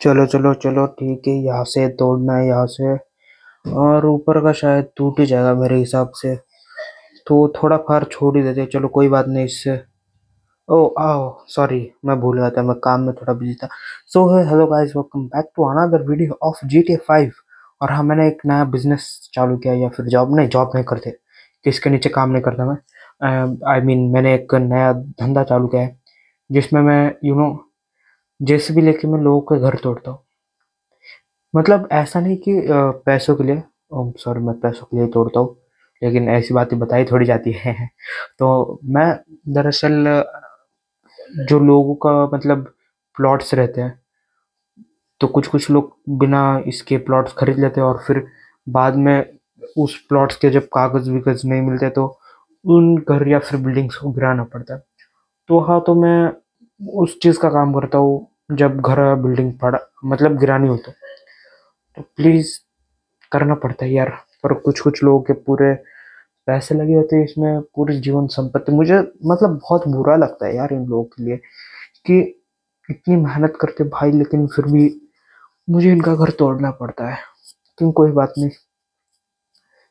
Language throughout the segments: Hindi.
चलो चलो चलो ठीक है, यहाँ से तोड़ना है यहाँ से। और ऊपर का शायद टूट ही जाएगा मेरे हिसाब से। तो थोड़ा फार छोड़ ही देते, चलो कोई बात नहीं इससे। ओ आओ, सॉरी, मैं भूल गया था, मैं काम में थोड़ा बिजी था। So hello guys, welcome back to another video of GTA 5। और हाँ, मैंने एक नया बिजनेस चालू किया, या फिर जॉब नहीं करते, किसके नीचे काम नहीं करता मैं। मैंने एक नया धंधा चालू किया है, जिसमें मैं जेसीबी लेके मैं लोगों के घर तोड़ता हूँ। मतलब ऐसा नहीं कि पैसों के लिए। सॉरी, मैं पैसों के लिए तोड़ता हूँ, लेकिन ऐसी बातें बताई थोड़ी जाती है। तो मैं दरअसल जो लोगों का मतलब प्लॉट्स रहते हैं, तो कुछ कुछ लोग बिना इसके प्लॉट्स खरीद लेते हैं, और फिर बाद में उस प्लॉट्स के जब कागज विगज नहीं मिलते, तो उन घर या फिर बिल्डिंग्स को गिराना पड़ता है। तो हाँ, तो मैं उस चीज़ का काम करता हूँ जब घर या बिल्डिंग पड़ा मतलब गिरानी हो, तो प्लीज़ करना पड़ता है यार। पर कुछ कुछ लोगों के पूरे पैसे लगे होते हैं इसमें, पूरी जीवन संपत्ति। मुझे मतलब बहुत बुरा लगता है यार इन लोगों के लिए, कि इतनी मेहनत करते भाई, लेकिन फिर भी मुझे इनका घर तोड़ना पड़ता है। लेकिन कोई बात नहीं,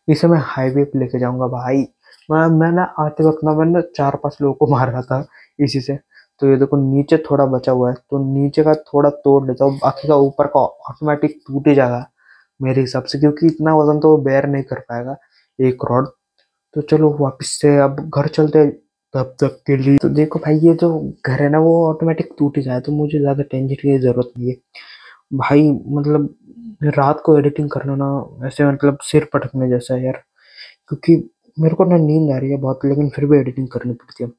इसे मैं हाईवे पे लेके जाऊंगा भाई। मैं ना आते वक्त ना, मैंने 4-5 लोगों को मार रहा था इसी से। तो ये देखो, नीचे थोड़ा बचा हुआ है, तो नीचे का थोड़ा तोड़ लेता हूँ, बाकी का ऊपर का ऑटोमेटिक टूट ही जाएगा मेरे हिसाब से, क्योंकि इतना वजन तो वो बेयर नहीं कर पाएगा, एक रॉड। तो चलो वापस से अब घर चलते हैं। तब तक के लिए तो देखो भाई, ये जो घर है ना, वो ऑटोमेटिक टूट ही जाए, तो मुझे ज्यादा टेंशन की जरूरत नहीं है भाई। मतलब रात को एडिटिंग करना ना, ऐसे मतलब सिर पटकने जैसा है यार, क्योंकि मेरे को ना नींद आ रही है बहुत, लेकिन फिर भी एडिटिंग करनी पड़ती है।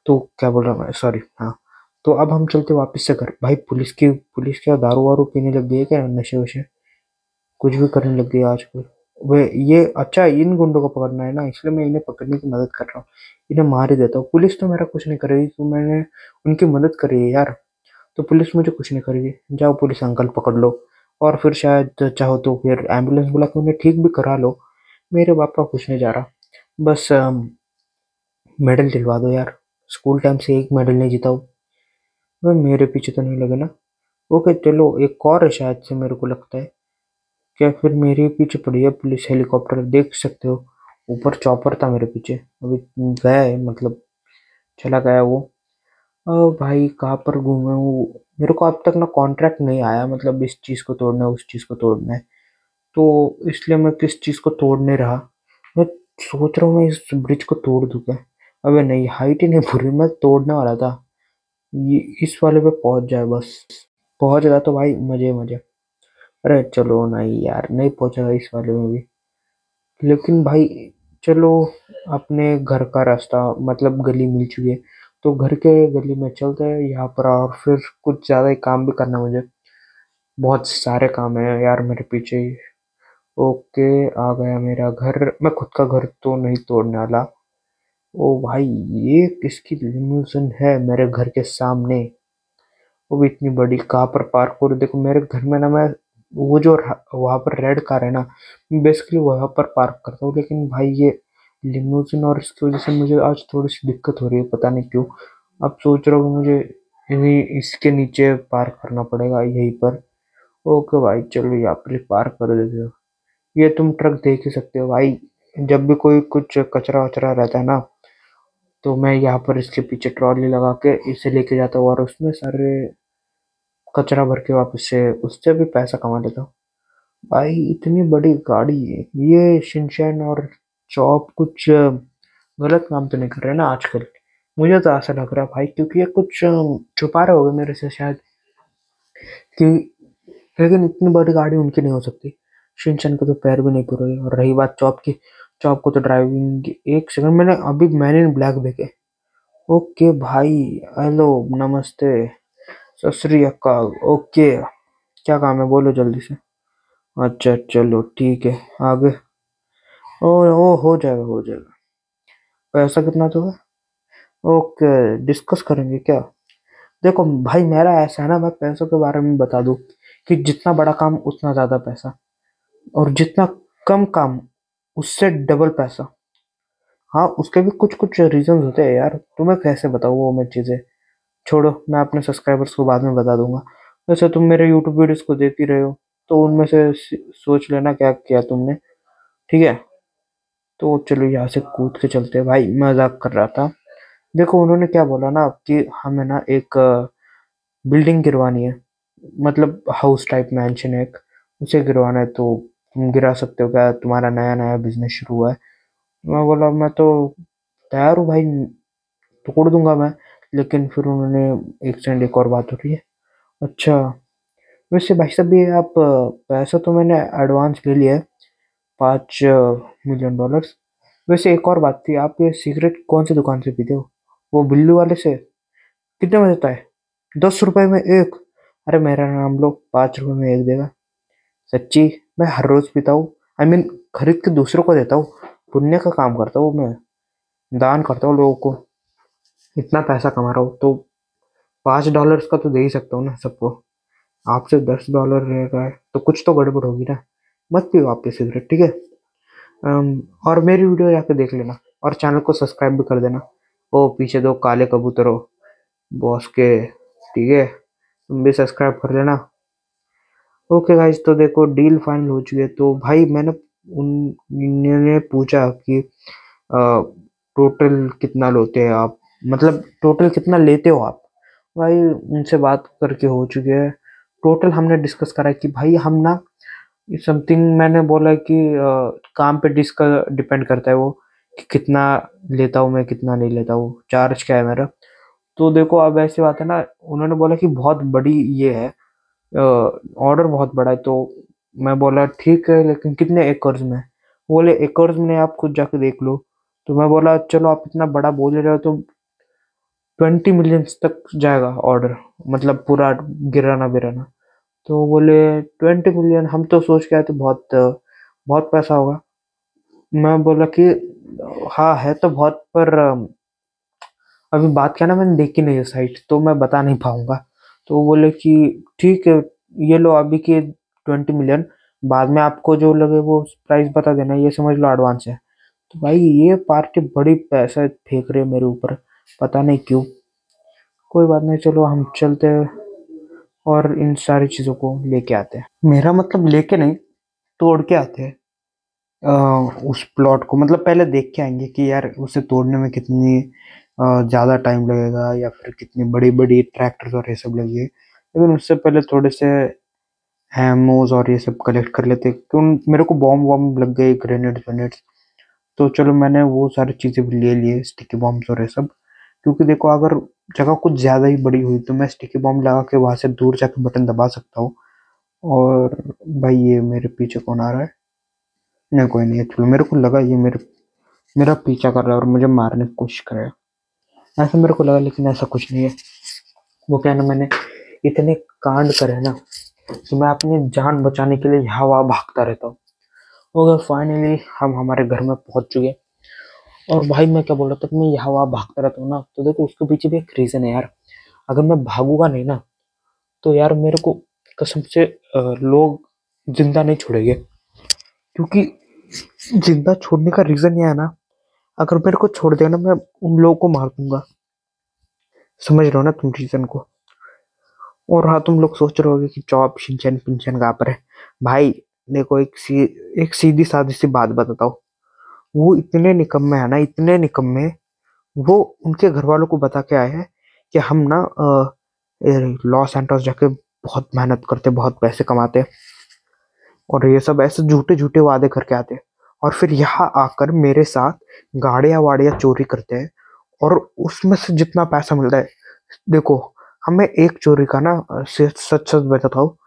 तो क्या बोल रहा मैं, सॉरी, हाँ। तो अब हम चलते वापस से घर। भाई पुलिस क्या दारू वारू पीने लग गई है क्या, नशे वशे कुछ भी करने लग गई है आजकल। वे ये अच्छा, इन गुंडों को पकड़ना है ना, इसलिए मैं इन्हें पकड़ने की मदद कर रहा हूँ। इन्हें मार ही देता हूँ, पुलिस तो मेरा कुछ नहीं करेगी, तो मैंने उनकी मदद करी है यार। तो पुलिस मुझे कुछ नहीं करेगी, जाओ पुलिस अंकल पकड़ लो। और फिर शायद चाहो तो फिर एम्बुलेंस बुला के उन्हें ठीक भी करा लो। मेरे बाप का कुछ नहीं जा रहा। बस मेडल दिलवा दो यार। स्कूल टाइम से एक मेडल नहीं जीता हूँ मैं, मेरे पीछे तो नहीं लगे ना। ओके चलो, एक और है शायद से, मेरे को लगता है। क्या फिर मेरे पीछे पड़ी है पुलिस, हेलीकॉप्टर देख सकते हो, ऊपर चॉपर था मेरे पीछे। अभी गया है, मतलब चला गया वो। ओ भाई, कहाँ पर घूमे हूँ, मेरे को अब तक ना कॉन्ट्रैक्ट नहीं आया, मतलब इस चीज़ को तोड़ना है, उस चीज़ को तोड़ना है। तो इसलिए मैं किस चीज़ को तोड़ नहीं रहा। मैं सोच रहा हूँ मैं इस ब्रिज को तोड़ दूँ क्या। अबे नहीं, हाइट ही नहीं पूरी, मैं तोड़ने वाला था। ये इस वाले पे पहुंच जाए बस। पहुंच गया तो भाई मजे मजे। अरे चलो नहीं यार, नहीं पहुंचेगा इस वाले में भी, लेकिन भाई चलो। अपने घर का रास्ता मतलब गली मिल चुकी है, तो घर के गली में चलते हैं यहाँ पर। और फिर कुछ ज़्यादा ही काम भी करना है मुझे, बहुत सारे काम है यार मेरे पीछे ही। ओके, आ गया मेरा घर। मैं खुद का घर तो नहीं तोड़ने वाला। ओ भाई, ये किसकी लिमोजिन है मेरे घर के सामने, वो भी इतनी बड़ी, कहाँ पर पार्क हो रही। देखो मेरे घर में ना, मैं वो जो वहां पर रेड कार है ना, बेसिकली वहां पर पार्क करता हूँ। लेकिन भाई ये लिमोजिन, और इसकी वजह से मुझे आज थोड़ी सी दिक्कत हो रही है, पता नहीं क्यों। अब सोच रहा हूँ मुझे इन्हीं इसके नीचे पार्क करना पड़ेगा, यहीं पर। ओके भाई, चलो यहाँ पर पार्क कर देते हो। ये तुम ट्रक देख ही सकते हो भाई, जब भी कोई कुछ कचरा वचरा रहता है ना, तो मैं यहाँ पर इसके पीछे ट्रॉली लगा के इसे लेके जाता हूँ, और उसमें सारे कचरा भर के वापस से उससे भी पैसा कमा लेता हूँ। भाई इतनी बड़ी गाड़ी है, ये शिनचैन और चॉप कुछ गलत काम तो नहीं कर रहे ना आजकल। मुझे तो ऐसा लग रहा है भाई, क्योंकि ये कुछ छुपा रहे होगे मेरे से शायद, कि लेकिन इतनी बड़ी गाड़ी उनकी नहीं हो सकती। शिनचैन के तो पैर भी नहीं पूरे। और रही बात चॉप की, चॉप को तो ड्राइविंग, एक सेकंड, मैंने इन ब्लैक देखे। ओके भाई, हेलो, नमस्ते, सत श्री अकाल। ओके, क्या काम है बोलो जल्दी से। अच्छा चलो ठीक है, आगे। ओ हो जाएगा हो जाएगा। पैसा कितना तो है, ओके, डिस्कस करेंगे क्या। देखो भाई, मेरा ऐसा है ना, मैं पैसों के बारे में बता दूं, कि जितना बड़ा काम उतना ज्यादा पैसा, और जितना कम काम उससे डबल पैसा। हाँ, उसके भी कुछ कुछ रीजंस होते हैं यार, तुम्हें कैसे बताऊँ वो मैं चीजें। छोड़ो, मैं अपने सब्सक्राइबर्स को बाद में बता दूंगा। वैसे तुम मेरे यूट्यूब वीडियोस को देख ही रहे हो, तो उनमें से सोच लेना क्या किया तुमने। ठीक है, तो चलो यहाँ से कूद के चलते हैं। भाई मजाक कर रहा था। देखो उन्होंने क्या बोला ना कि हमें ना एक बिल्डिंग गिरवानी है, मतलब हाउस टाइप मैंशन है एक, उसे गिरवाना है। तो तुम गिरा सकते हो क्या, तुम्हारा नया नया बिजनेस शुरू हुआ है। मैं बोला मैं तो तैयार हूँ भाई, तोड़ दूंगा मैं। लेकिन फिर उन्होंने एक सेकंड, एक और बात हो रही है। अच्छा, वैसे भाई साहब ये आप पैसा तो मैंने एडवांस ले लिया है, 5 मिलियन डॉलर्स। वैसे एक और बात थी, आप ये सिगरेट कौन सी दुकान से पीते हो, वो बिल्लू वाले से? कितने में देता है? 10 रुपए में एक? अरे मेरा नाम लो, 5 रुपए में एक देगा। सच्ची? मैं हर रोज पीता हूँ, आई मीन खरीद के दूसरों को देता हूँ। पुण्य का काम करता हूँ मैं, दान करता हूँ लोगों को। इतना पैसा कमा रहा हूँ तो $5 का तो दे ही सकता हूँ ना सबको। आपसे $10 रहेगा तो कुछ तो गड़बड़ होगी ना। मत पियो आप ये सिगरेट, ठीक है। और मेरी वीडियो जाके देख लेना, और चैनल को सब्सक्राइब भी कर देना। ओ पीछे दो काले कबूतर हो बॉस के, ठीक है, तुम भी सब्सक्राइब कर लेना। ओके गाइस, तो देखो डील फाइनल हो चुकी है। तो भाई मैंने उन्होंने पूछा कि टोटल कितना लेते हैं आप, मतलब टोटल कितना लेते हो आप। भाई उनसे बात करके हो चुकी है। टोटल हमने डिस्कस करा कि भाई हम ना समथिंग, मैंने बोला कि काम पे डिपेंड करता है वो, कि कितना लेता हूँ मैं, कितना नहीं लेता हूँ, चार्ज क्या है मेरा। तो देखो अब ऐसी बात है ना, उन्होंने बोला कि बहुत बड़ी ये है, ऑर्डर बहुत बड़ा है। तो मैं बोला ठीक है, लेकिन कितने एकर्स में? बोले एकर्स में आप खुद जाके देख लो। तो मैं बोला चलो आप इतना बड़ा बोल रहे हो तो 20 मिलियन तक जाएगा ऑर्डर, मतलब पूरा गिराना बिराना। तो बोले 20 मिलियन, हम तो सोच के आए थे बहुत बहुत पैसा होगा। मैं बोला कि हाँ है तो बहुत, पर अभी बात क्या ना, मैंने देखी नहीं है साइट, तो मैं बता नहीं पाऊंगा। तो वो बोले कि ठीक है, ये लो अभी के 20 मिलियन, बाद में आपको जो लगे वो प्राइस बता देना, ये समझ लो एडवांस है। तो भाई ये पार्टी बड़ी पैसा फेंक रहे हैं मेरे ऊपर, पता नहीं क्यों। कोई बात नहीं, चलो हम चलते हैं और इन सारी चीज़ों को लेके आते हैं। मेरा मतलब लेके नहीं, तोड़ के आते हैं। उस प्लॉट को मतलब पहले देख के आएंगे कि यार उसे तोड़ने में कितनी ज़्यादा टाइम लगेगा, या फिर कितनी बड़ी बड़ी ट्रैक्टर्स और ये सब लगेगी। लेकिन उससे पहले थोड़े से हैमोज और ये सब कलेक्ट कर लेते, क्यों मेरे को बॉम्ब वॉम्ब लग गए, ग्रेनेड वेनेड्स। तो चलो मैंने वो सारी चीज़ें भी ले लिए, स्टिकी बॉम्ब्स और ये सब। क्योंकि देखो अगर जगह कुछ ज़्यादा ही बड़ी हुई तो मैं स्टिकी बॉम्ब लगा के वहां से दूर जाके बटन दबा सकता हूँ। और भाई ये मेरे पीछे कौन आ रहा है? नहीं कोई नहीं है, चलो मेरे को लगा ये मेरे मेरा पीछा कर रहा है और मुझे मारने की कोशिश कर रहा है, ऐसा मेरे को लगा। लेकिन ऐसा कुछ नहीं है। वो क्या है ना, मैंने इतने कांड करे ना कि मैं अपनी जान बचाने के लिए यहाँ वहाँ भागता रहता हूँ। और फाइनली हम हमारे घर में पहुंच चुके हैं। और भाई मैं क्या बोल रहा था कि मैं यहाँ वहाँ भागता रहता हूँ ना, तो देखो उसके पीछे भी एक रीजन है यार। अगर मैं भागूंगा नहीं ना, तो यार मेरे को कसम से लोग जिंदा नहीं छोड़ेंगे। क्योंकि जिंदा छोड़ने का रीजन ये है ना, अगर मेरे को छोड़ दिया ना, मैं उन लोगों को मार दूंगा। समझ रहे हो ना तुम रीजन को? और हाँ, तुम लोग सोच रहे होगे कि जॉब शिनचैन पिंचन कहाँ पर है। भाई देखो एक सीधी सादी सी बात बताता हूँ। वो इतने निकम्मे है ना, इतने निकम्मे, वो उनके घर वालों को बता के आए हैं कि हम ना लॉस एंटोस जाके बहुत मेहनत करते, बहुत पैसे कमाते, और ये सब ऐसे झूठे झूठे वादे करके आते हैं। और फिर यहाँ आकर मेरे साथ गाड़ियां वाड़ियां चोरी करते हैं। और उसमें से जितना पैसा मिलता है, देखो हमें एक चोरी का ना सच सच बताता हूँ,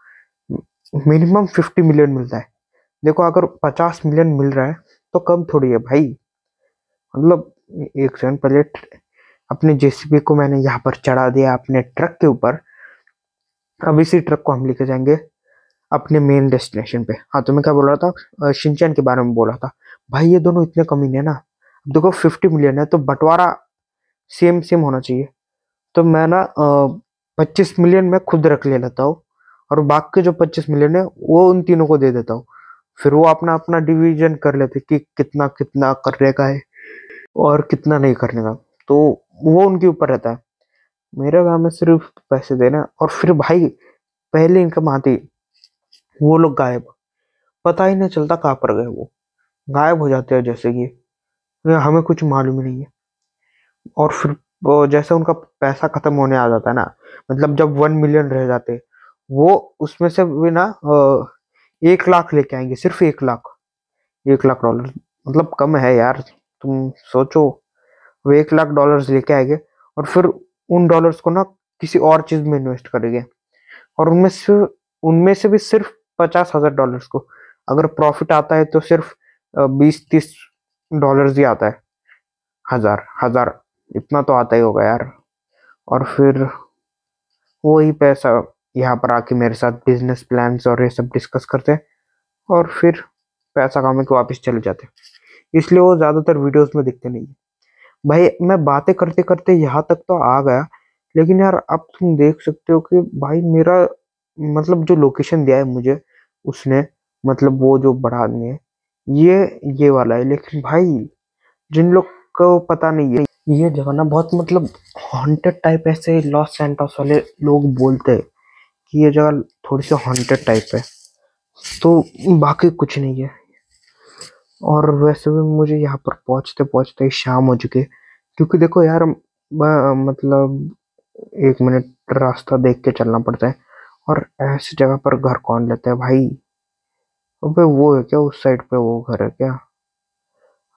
मिनिमम 50 मिलियन मिलता है। देखो अगर 50 मिलियन मिल रहा है तो कम थोड़ी है भाई। मतलब एक सेकंड पहले, अपने जेसीबी को मैंने यहाँ पर चढ़ा दिया अपने ट्रक के ऊपर। अब इसी ट्रक को हम लेके जाएंगे अपने मेन डेस्टिनेशन पे। हाँ, तो मैं क्या बोल रहा था, शिनचैन के बारे में बोल रहा था। भाई ये दोनों इतने कमीने हैं ना। अब देखो 50 मिलियन है तो बंटवारा सेम सेम होना चाहिए। तो मैं ना 25 मिलियन मैं खुद रख ले लेता हूँ, और बाकी जो 25 मिलियन है वो उन तीनों को दे देता हूँ। फिर वो अपना अपना डिवीजन कर लेते कि कितना कितना करने का है और कितना नहीं करने का। तो वो उनके ऊपर रहता है। मेरे काम में सिर्फ पैसे देना। और फिर भाई पहले इनकम आती वो लोग गायब, पता ही नहीं चलता कहाँ पर गए, वो गायब हो जाते हैं जैसे कि हमें कुछ मालूम ही नहीं है। और फिर वो जैसे उनका पैसा खत्म होने आ जाता है ना, मतलब जब 1 मिलियन रह जाते, वो उसमें से भी ना 1 लाख लेके आएंगे, सिर्फ 1 लाख, 1 लाख डॉलर, मतलब कम है यार, तुम सोचो। वो 1 लाख डॉलर्स लेके आएंगे और फिर उन डॉलर्स को ना किसी और चीज में इन्वेस्ट करेंगे, और उनमें से भी सिर्फ 50,000 डॉलर्स को अगर प्रॉफिट आता है तो सिर्फ 20-30 डॉलर्स ही आता है। हजार हजार इतना तो आता ही होगा यार। और फिर वही पैसा यहाँ पर आके मेरे साथ बिजनेस प्लान्स और ये सब डिस्कस करते हैं, और फिर पैसा कमाने को वापस चले जाते हैं। इसलिए वो ज्यादातर वीडियोस में दिखते नहीं है। भाई मैं बातें करते करते यहाँ तक तो आ गया, लेकिन यार अब तुम देख सकते हो कि भाई मेरा मतलब जो लोकेशन दिया है मुझे उसने, मतलब वो जो बड़ा आदमी है, ये वाला है। लेकिन भाई जिन लोग को पता नहीं है, ये जगह ना बहुत मतलब हॉन्टेड टाइप, ऐसे लॉस सैंटोस वाले लोग बोलते हैं कि ये जगह थोड़ी सी हॉन्टेड टाइप है, तो बाकी कुछ नहीं है। और वैसे भी मुझे यहाँ पर पहुंचते पहुंचते ही शाम हो चुकी है, क्योंकि देखो यार मतलब 1 मिनट रास्ता देख के चलना पड़ता है, और ऐसी जगह पर घर कौन लेता है भाई। अबे वो है क्या उस साइड पे, वो घर है क्या?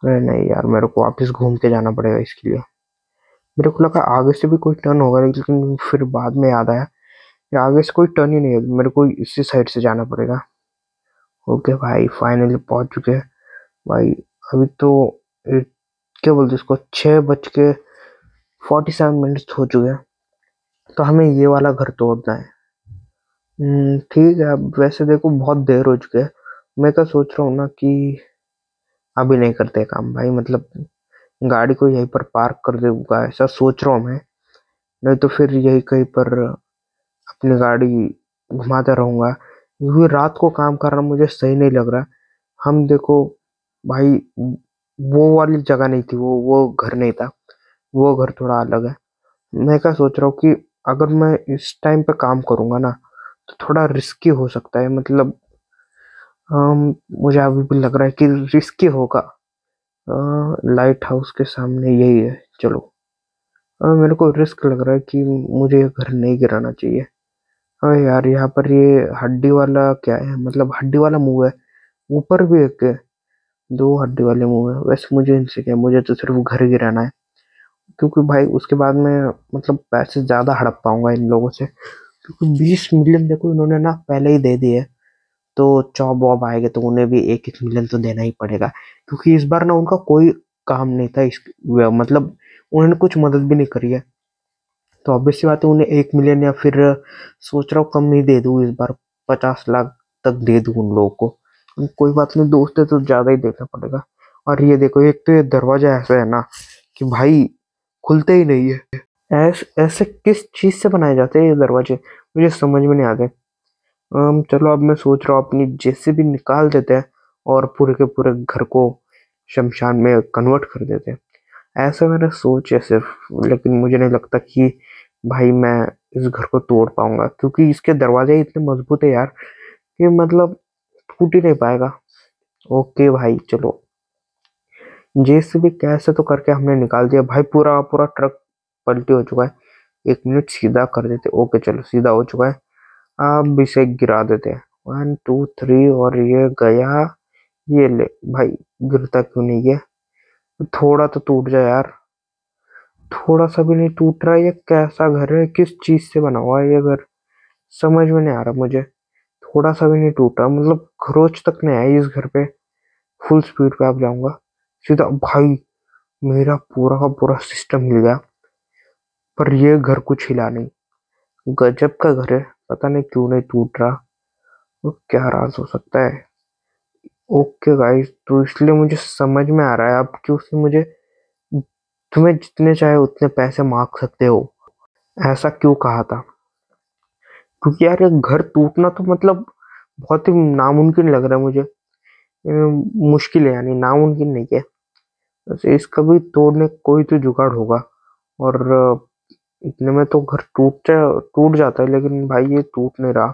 अरे नहीं यार, मेरे को वापस घूम के जाना पड़ेगा इसके लिए। मेरे को लगा आगे से भी कोई टर्न होगा, लेकिन फिर बाद में याद आया कि आगे से कोई टर्न ही नहीं है, मेरे को इसी साइड से जाना पड़ेगा। ओके भाई, फाइनली पहुंच चुके हैं भाई। अभी तो it- क्या बोलते हैं इसको, 6:47 हो चुके हैं, तो हमें ये वाला घर तोड़ना है। ठीक है, अब वैसे देखो बहुत देर हो चुके है, मैं क्या सोच रहा हूँ ना कि अभी नहीं करते काम भाई, मतलब गाड़ी को यहीं पर पार्क कर दूंगा, ऐसा सोच रहा हूँ मैं। नहीं तो फिर यही कहीं पर अपनी गाड़ी घुमाता रहूंगा, क्योंकि रात को काम करना मुझे सही नहीं लग रहा। हम देखो भाई, वो वाली जगह नहीं थी, वो घर नहीं था, वो घर थोड़ा अलग है। मैं क्या सोच रहा हूँ कि अगर मैं इस टाइम पे काम करूंगा ना तो थोड़ा रिस्की हो सकता है, मतलब मुझे अभी भी लग रहा है कि रिस्की होगा। लाइट हाउस के सामने यही है, चलो। मेरे को रिस्क लग रहा है कि मुझे ये घर नहीं गिराना चाहिए। हाँ यार, यहाँ पर ये हड्डी वाला क्या है, मतलब हड्डी वाला मुंह है, ऊपर भी एक है, 2 हड्डी वाले मुंह है। वैसे मुझे इनसे क्या, मुझे तो सिर्फ घर गिराना है, क्योंकि भाई उसके बाद मैं मतलब पैसे ज्यादा हड़प पाऊंगा इन लोगों से, क्योंकि 20 मिलियन देखो इन्होंने ना पहले ही दे दिए। तो जॉब वॉब आएगा तो उन्हें भी 1-1 मिलियन तो देना ही पड़ेगा, क्योंकि इस बार ना उनका कोई काम नहीं था, इस मतलब उन्होंने कुछ मदद भी नहीं करी है। तो ऑब्वियस सी बात है, उन्हें 1 मिलियन या फिर सोच रहा हूँ कम ही दे दूँ इस बार, 50 लाख तक दे दूँ उन लोगों को। कोई बात नहीं, दोस्त है तो ज्यादा ही देना पड़ेगा। और ये देखो, एक तो ये दरवाजा ऐसा है ना कि भाई खुलते ही नहीं है। ऐसे किस चीज से बनाए जाते हैं ये दरवाजे, मुझे समझ में नहीं आते। चलो अब मैं सोच रहा हूँ अपनी जेसीबी निकाल देते हैं और पूरे के पूरे घर को शमशान में कन्वर्ट कर देते हैं। ऐसा मेरा सोच है सिर्फ, लेकिन मुझे नहीं लगता कि भाई मैं इस घर को तोड़ पाऊंगा, क्योंकि इसके दरवाजे इतने मजबूत है यार कि मतलब टूट ही नहीं पाएगा। ओके भाई चलो, जेसीबी कैसे तो करके हमने निकाल दिया भाई, पूरा पूरा ट्रक पलटी हो चुका है। 1 मिनट सीधा कर देते, ओके चलो सीधा हो चुका है। अब इसे गिरा देते हैं, 1 2 3, और ये गया। ये ले भाई, गिरता क्यों नहीं है? थोड़ा तो टूट जाए यार, थोड़ा सा भी नहीं टूट रहा। ये कैसा घर है, किस चीज से बना हुआ है ये घर, समझ में नहीं आ रहा मुझे। थोड़ा सा भी नहीं टूट रहा, मतलब खरोच तक नहीं आई इस घर पे। फुल स्पीड पे आप जाऊंगा सीधा भाई, मेरा पूरा का पूरा सिस्टम हिल गया। पर ये घर कुछ हिला नहीं, गजब का घर है, पता नहीं क्यों नहीं टूट रहा। वो क्या राज हो सकता है? ओके गाइस, तो इसलिए मुझे समझ में आ रहा है अब कि उसने मुझे, तुम्हें जितने चाहे उतने पैसे मांग सकते हो, ऐसा क्यों कहा था। क्योंकि यार ये घर टूटना तो मतलब बहुत ही नामुमकिन लग रहा है मुझे। मुश्किल है, यानी नामुमकिन नहीं है। वैसे इसका भी तोड़ने का कोई तो जुगाड़ होगा, और इतने में तो घर टूट जाता है, लेकिन भाई ये टूट नहीं रहा।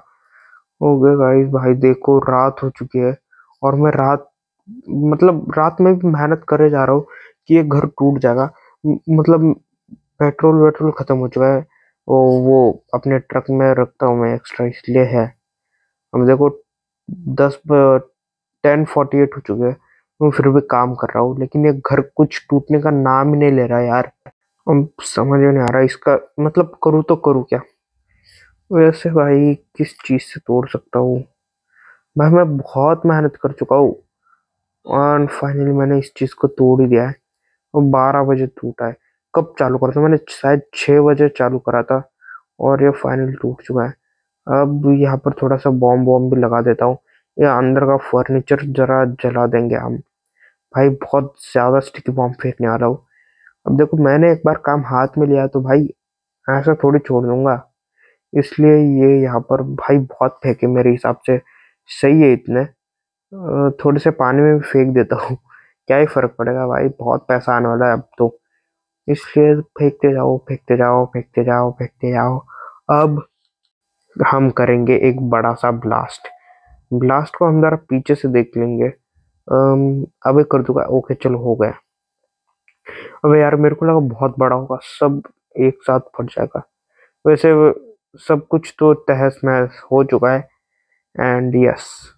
हो गए गाइस, भाई देखो रात हो चुकी है। और मैं रात में भी मेहनत करे जा रहा हूँ कि ये घर टूट जाएगा। मतलब पेट्रोल वेट्रोल खत्म हो चुका है। वो अपने ट्रक में रखता हूँ मैं एक्स्ट्रा, इसलिए है। अब देखो 10:48 हो चुके हैं। मैं फिर भी काम कर रहा हूँ, लेकिन ये घर कुछ टूटने का नाम ही नहीं ले रहा यार। अब समझ में नहीं आ रहा इसका मतलब करूँ तो करूँ क्या। वैसे भाई किस चीज से तोड़ सकता हूँ। भाई मैं बहुत मेहनत कर चुका हूँ, और फाइनली मैंने इस चीज को तोड़ ही दिया है। और 12 बजे टूटा है। कब चालू करा था मैंने? शायद 6 बजे चालू करा था, और ये फाइनली टूट चुका है। अब यहाँ पर थोड़ा सा बॉम्ब बॉम्ब भी लगा देता हूँ। ये अंदर का फर्नीचर जरा जला देंगे हम। भाई बहुत ज्यादा स्टिकी बॉम्ब फेंकने वाला हूँ। अब देखो मैंने एक बार काम हाथ में लिया तो भाई ऐसा थोड़ी छोड़ दूंगा। इसलिए ये यहाँ पर भाई बहुत फेंके मेरे हिसाब से। सही है इतने। थोड़े से पानी में भी फेंक देता हूँ। क्या ही फर्क पड़ेगा भाई, बहुत पैसा आने वाला है अब तो। इसलिए फेंकते जाओ फेंकते जाओ फेंकते जाओ फेंकते जाओ। अब हम करेंगे एक बड़ा सा ब्लास्ट। ब्लास्ट को हम जरा पीछे से देख लेंगे। अबे कर दूंगा, ओके चलो हो गया। अबे यार मेरे को लगा बहुत बड़ा होगा, सब एक साथ फट जाएगा। वैसे सब कुछ तो तहस नहस हो चुका है। एंड यस,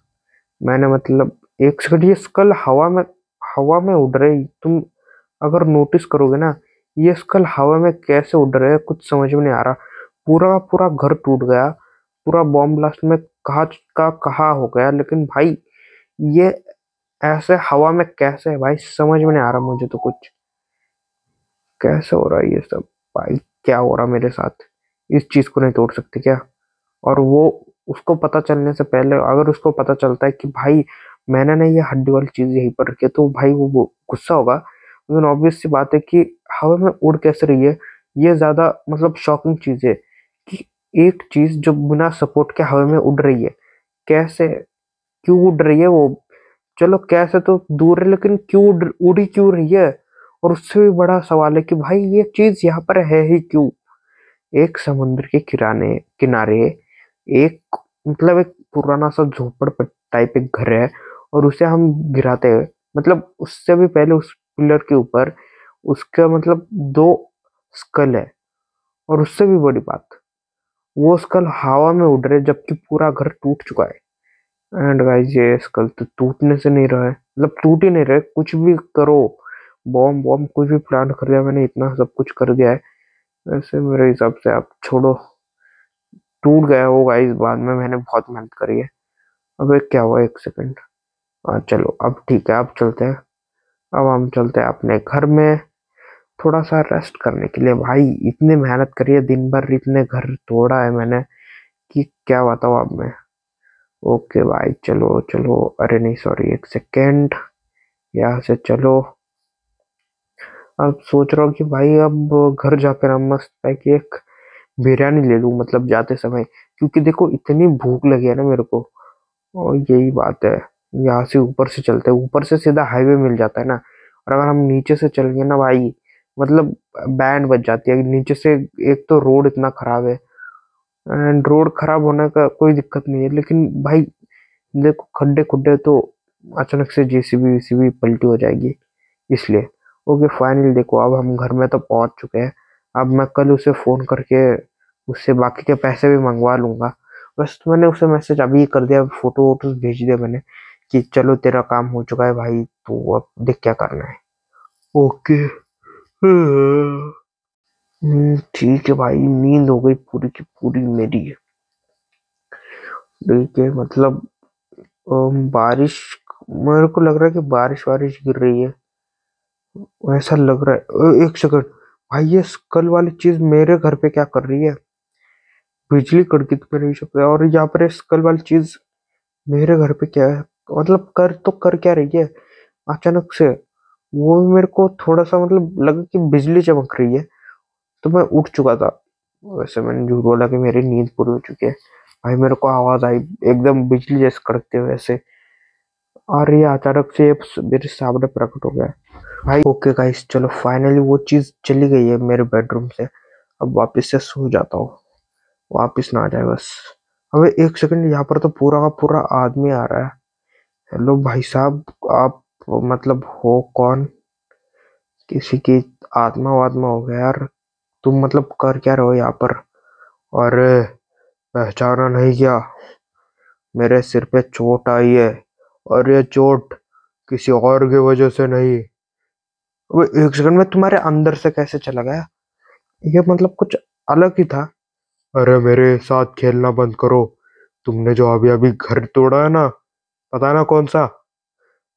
मैंने मतलब एक सेकंड, ये स्कल हवा में उड़ रही। तुम अगर नोटिस करोगे ना, ये स्कल हवा में कैसे उड़ रहे हैं कुछ समझ में नहीं आ रहा। पूरा पूरा घर टूट गया। पूरा बॉम्ब ब्लास्ट में कहा का कहा हो गया, लेकिन भाई ये ऐसे हवा में कैसे है भाई, समझ में नहीं आ रहा मुझे तो कुछ। कैसे हो रहा है ये सब भाई? क्या हो रहा मेरे साथ? इस चीज को नहीं तोड़ सकते क्या? और वो उसको पता चलने से पहले, अगर उसको पता चलता है कि भाई मैंने ना ये हड्डी वाली चीज यहीं पर रखी है, तो भाई वो गुस्सा होगा। लेकिन ऑब्वियस सी बात है कि हवा में उड़ कैसे रही है, ये ज्यादा मतलब शॉकिंग चीज है। कि एक चीज जो बिना सपोर्ट के हवा में उड़ रही है, कैसे, क्यों उड़ रही है वो? चलो कैसे तो दूर है, लेकिन क्यों उड़ी क्यों रही है? और उससे भी बड़ा सवाल है कि भाई ये चीज यहाँ पर है ही क्यों? एक समुद्र के किराने किनारे एक मतलब एक पुराना सा झोपड़ टाइप एक घर है, और उसे हम गिराते हैं। मतलब उससे भी पहले उस पिलर के ऊपर उसका मतलब दो स्कल है। और उससे भी बड़ी बात, वो स्कल हवा में उड़ रहे जबकि पूरा घर टूट चुका है। एंड गाइस ये स्कल तो टूटने से नहीं रहा है, मतलब टूट ही नहीं रहे। कुछ भी करो, बॉम्ब बॉम्ब कुछ भी प्लान कर दिया मैंने, इतना सब कुछ कर दिया है। वैसे मेरे हिसाब से आप छोड़ो, टूट गया होगा। इस बाद में मैंने बहुत मेहनत करी है। अबे क्या हुआ, एक सेकंड। हाँ चलो अब ठीक है, अब चलते हैं। अब हम चलते हैं अपने घर में थोड़ा सा रेस्ट करने के लिए। भाई इतनी मेहनत करी है दिन भर, इतने घर तोड़ा है मैंने कि क्या बताऊँ अब मैं। ओके भाई चलो चलो, अरे नहीं सॉरी, एक सेकेंड। यहाँ से चलो। अब सोच रहा हूँ कि भाई अब घर जाकर हम मस्त है कि एक बिरयानी ले लूँ, मतलब जाते समय। क्योंकि देखो इतनी भूख लगी है ना मेरे को। और यही बात है, यहाँ से ऊपर से चलते हैं, ऊपर से सीधा हाईवे मिल जाता है ना। और अगर हम नीचे से चलेंगे ना भाई, मतलब बैंड बज जाती है नीचे से। एक तो रोड इतना खराब है, एंड रोड खराब होने का कोई दिक्कत नहीं है, लेकिन भाई देखो खड्डे खुड्डे तो अचानक से जेसीबी वेसीबी पलटी हो जाएगी, इसलिए। ओके फाइनली देखो अब हम घर में तो पहुंच चुके हैं। अब मैं कल उसे फोन करके उससे बाकी के पैसे भी मंगवा लूंगा। बस मैंने उसे मैसेज अभी कर दिया, फोटो वोटो भेज दिया मैंने कि चलो तेरा काम हो चुका है भाई, तो अब देख क्या करना है। ओके। ठीक है भाई, नींद हो गई पूरी की पूरी मेरी। ठीक है मतलब बारिश, मेरे को लग रहा है कि बारिश वारिश गिर रही है, ऐसा लग रहा है। एक सेकंड भाई, ये स्कल वाली चीज मेरे घर पे क्या कर रही है? बिजली कड़की तो मेरे हिसाब से। और यहाँ पर स्कल वाली चीज मेरे घर पे क्या है? मतलब कर तो कर क्या रही है अचानक से? वो भी मेरे को थोड़ा सा मतलब लगा कि बिजली चमक रही है, तो मैं उठ चुका था। वैसे मैंने झूठ बोला कि मेरी नींद पूरी हो चुकी है। भाई मेरे को आवाज आई एकदम बिजली जैसे कड़कते हुए ऐसे, और ये अचानक से मेरे सामने प्रकट हो गया। भाई ओके गाइस चलो, फाइनली वो चीज चली गई है मेरे बेडरूम से। अब वापस से सो जाता हूँ, वापस ना आ जाए बस। अबे एक सेकंड, यहाँ पर तो पूरा का पूरा आदमी आ रहा है। हेलो भाई साहब, आप मतलब हो कौन? किसी की आत्मा वात्मा हो गया यार? तुम मतलब कर क्या रहे हो यहाँ पर? अरे, पहचाना नहीं क्या? मेरे सिर पे चोट आई है, और ये चोट किसी और की वजह से नहीं। अबे एक सेकंड में तुम्हारे अंदर से कैसे चला गया? ये मतलब कुछ अलग ही था। अरे मेरे साथ खेलना बंद करो। तुमने जो अभी अभी घर तोड़ा है ना, पता है ना कौन सा?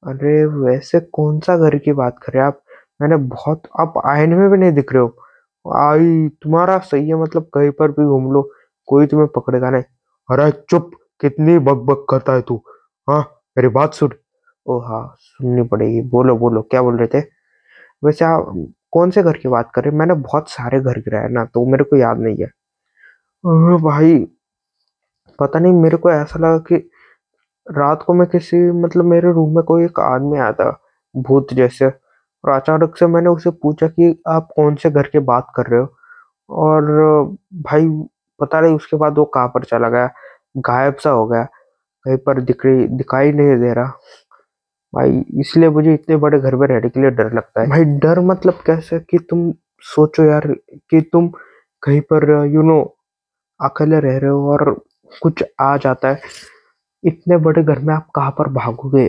अरे वैसे कौन सा घर की बात कर रहे हैं आप? मैंने बहुत, आप आईने में भी नहीं दिख रहे हो। आई तुम्हारा सही है, मतलब कहीं पर भी घूम लो, कोई तुम्हें पकड़ेगा नहीं। अरे चुप, कितनी बक बक करता है तू? हाँ, मेरी बात सुन। ओ हाँ, सुननी पड़ेगी, बोलो बोलो, क्या बोल रहे थे? वैसे आप कौन से घर की बात कर रहे हैं? मैंने बहुत सारे घर गिराए हैं ना, तो मेरे को याद नहीं है। भाई पता नहीं, मेरे को ऐसा लगा कि रात को मैं किसी, मतलब मेरे रूम में कोई एक आदमी आया था, भूत जैसे, और अचानक से मैंने उसे पूछा कि आप कौन से घर की बात कर रहे हो? और भाई पता नहीं उसके बाद वो कहाँ पर चला गया, गायब सा हो गया, कहीं पर दिखाई नहीं दे रहा। भाई इसलिए मुझे इतने बड़े घर में रहने के लिए डर लगता है। भाई डर मतलब कैसे, कि तुम सोचो यार, कि तुम कहीं पर अकेले रह रहे हो और कुछ आ जाता है, इतने बड़े घर में आप कहाँ पर भागोगे?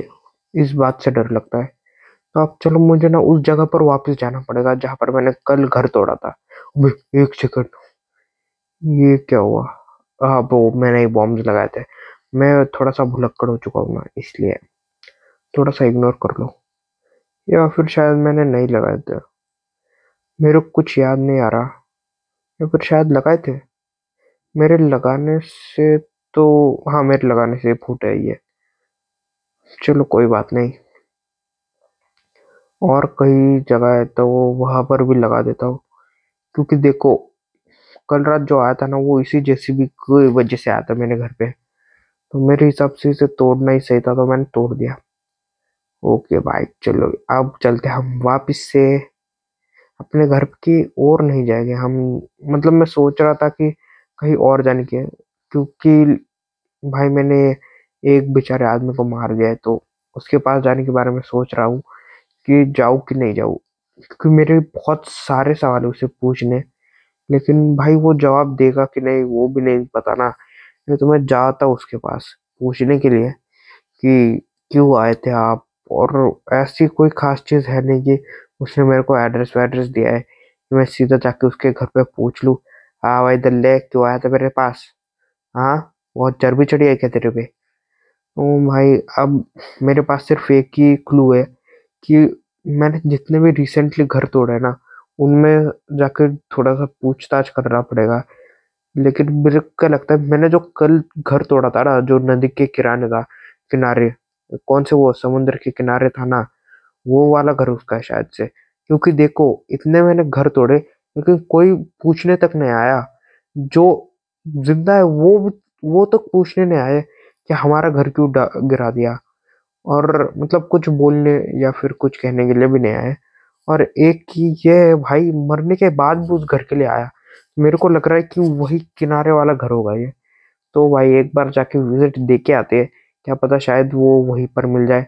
इस बात से डर लगता है। तो अब चलो, मुझे ना उस जगह पर वापस जाना पड़ेगा जहां पर मैंने कल घर तोड़ा था। अबे, एक सेकंड, ये क्या हुआ? हाँ, वो मैंने ही बॉम्ब लगाए थे। मैं थोड़ा सा भुलक्कड़ हो चुका हूँ ना, इसलिए थोड़ा सा इग्नोर कर लो, या फिर शायद मैंने नहीं लगाए थे, मेरे को कुछ याद नहीं आ रहा, या फिर शायद लगाए थे। मेरे लगाने से तो, हाँ मेरे लगाने से फूट है ये। चलो कोई बात नहीं, और कई जगह है तो वहां पर भी लगा देता हूँ। क्योंकि देखो, कल रात जो आया था ना, वो इसी जेसीबी की वजह से आया था मेरे घर पे। तो मेरे हिसाब से इसे तोड़ना ही सही था, तो मैंने तोड़ दिया। ओके भाई, चलो अब चलते हैं हम वापस से अपने घर की ओर, नहीं जाएंगे हम। मतलब मैं सोच रहा था कि कहीं और जाने की, क्योंकि भाई मैंने एक बेचारे आदमी को मार दिया है, तो उसके पास जाने के बारे में सोच रहा हूँ कि जाऊँ कि नहीं जाऊँ। क्योंकि मेरे बहुत सारे सवाल है उसे पूछने, लेकिन भाई वो जवाब देगा कि नहीं वो भी नहीं पता ना। नहीं तो मैं जाता उसके पास पूछने के लिए कि क्यों आए थे आप, और ऐसी कोई खास चीज है नहीं कि उसने मेरे को एड्रेस वैड्रेस दिया है कि मैं सीधा जाके उसके घर पे पूछ लूँ। हाँ भाई दल्ले, क्यों आया था मेरे पास? हाँ, बहुत चर्बी चढ़ी है क्या तेरे पे? ओ भाई, अब मेरे पास सिर्फ एक ही क्लू है कि मैंने जितने भी रिसेंटली घर तोड़े हैं ना, उनमें जाकर थोड़ा सा पूछताछ करना पड़ेगा। लेकिन मेरे को क्या लगता है, मैंने जो कल घर तोड़ा था ना, जो नदी के किराने था, किनारे, कौन से वो समुद्र के किनारे था ना, वो वाला घर उसका है शायद से। क्योंकि देखो, इतने मैंने घर तोड़े लेकिन कोई पूछने तक नहीं आया। जो जिंदा है वो तो पूछने नहीं आए कि हमारा घर क्यों गिरा दिया, और मतलब कुछ बोलने या फिर कुछ कहने के लिए भी नहीं आए। और एक की ये है, भाई मरने के बाद भी उस घर के लिए आया। मेरे को लग रहा है कि वही किनारे वाला घर होगा ये। तो भाई एक बार जाके विजिट दे के आते हैं, क्या पता शायद वो वहीं पर मिल जाए।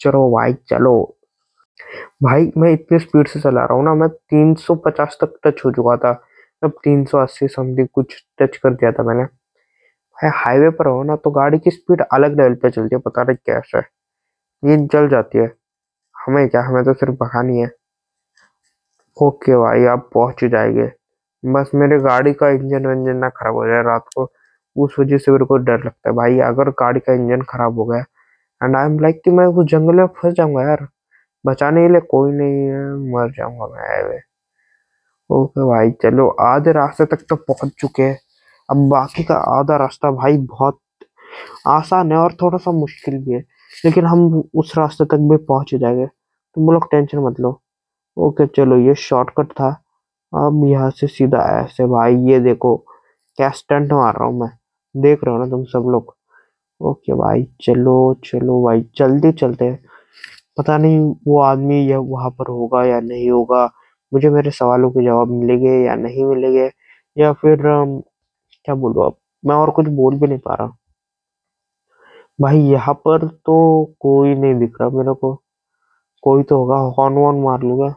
चलो भाई चलो। भाई मैं इतनी स्पीड से चला रहा हूँ ना, मैं 350 तक टच हो चुका था, अब 380 समथिंग कुछ टच कर दिया था मैंने। भाई हाईवे पर हो ना, तो गाड़ी की स्पीड अलग लेवल पे चलती है, पता नहीं कैसे ये जल जाती है। हमें क्या, हमें तो सिर्फ भगानी है। ओके भाई, आप पहुंच ही जाएंगे। बस मेरे गाड़ी का इंजन वंजन ना खराब हो जाए रात को, उस वजह से मेरे को डर लगता है भाई। अगर गाड़ी का इंजन खराब हो गया एंड आई एम लाइक कि मैं उस जंगल में फंस जाऊंगा यार, बचाने के लिए कोई नहीं है, मर जाऊंगा मैं। ओके भाई चलो, आधे रास्ते तक तो पहुंच चुके हैं। अब बाकी का आधा रास्ता भाई बहुत आसान है और थोड़ा सा मुश्किल भी है, लेकिन हम उस रास्ते तक भी पहुंच ही जाएंगे, तुम लोग टेंशन मत लो। ओके चलो, ये शॉर्टकट था। अब यहाँ से सीधा ऐसे, भाई ये देखो क्या स्टंट मार रहा हूँ मैं, देख रहे हो ना तुम सब लोग? ओके भाई चलो चलो भाई, जल्दी चलते हैं। पता नहीं वो आदमी या वहां पर होगा या नहीं होगा, मुझे मेरे सवालों के जवाब मिलेंगे या नहीं मिलेंगे, या फिर क्या बोलूं अब, मैं और कुछ बोल भी नहीं पा रहा। भाई यहाँ पर तो कोई नहीं दिख रहा मेरे को। कोई तो होगा, हॉर्न वॉर्न मार लूंगा।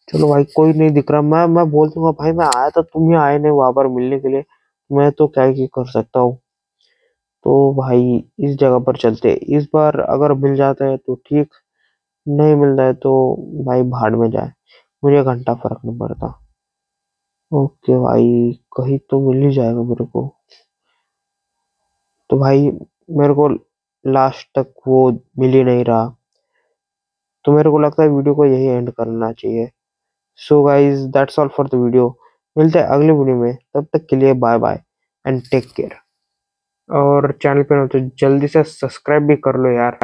चलो भाई, कोई नहीं दिख रहा। मैं बोल दूंगा भाई मैं आया था, तुम ही आए नहीं वहां पर मिलने के लिए। मैं तो क्या ही कर सकता हूँ। तो भाई इस जगह पर चलते हैं। इस बार अगर मिल जाता है तो ठीक, नहीं मिलता है तो भाई भाड़ में जाए, मुझे घंटा फर्क नहीं पड़ता। ओके भाई, कहीं तो मिल ही जाएगा मेरे को। तो भाई मेरे को लास्ट तक वो मिल ही नहीं रहा। तो मेरे को लगता है वीडियो को यही एंड करना चाहिए। So guys that's all for the video. मिलते हैं अगले वीडियो में, तब तक के लिए bye bye and take care. और चैनल पे ना तो जल्दी से सब्सक्राइब भी कर लो यार।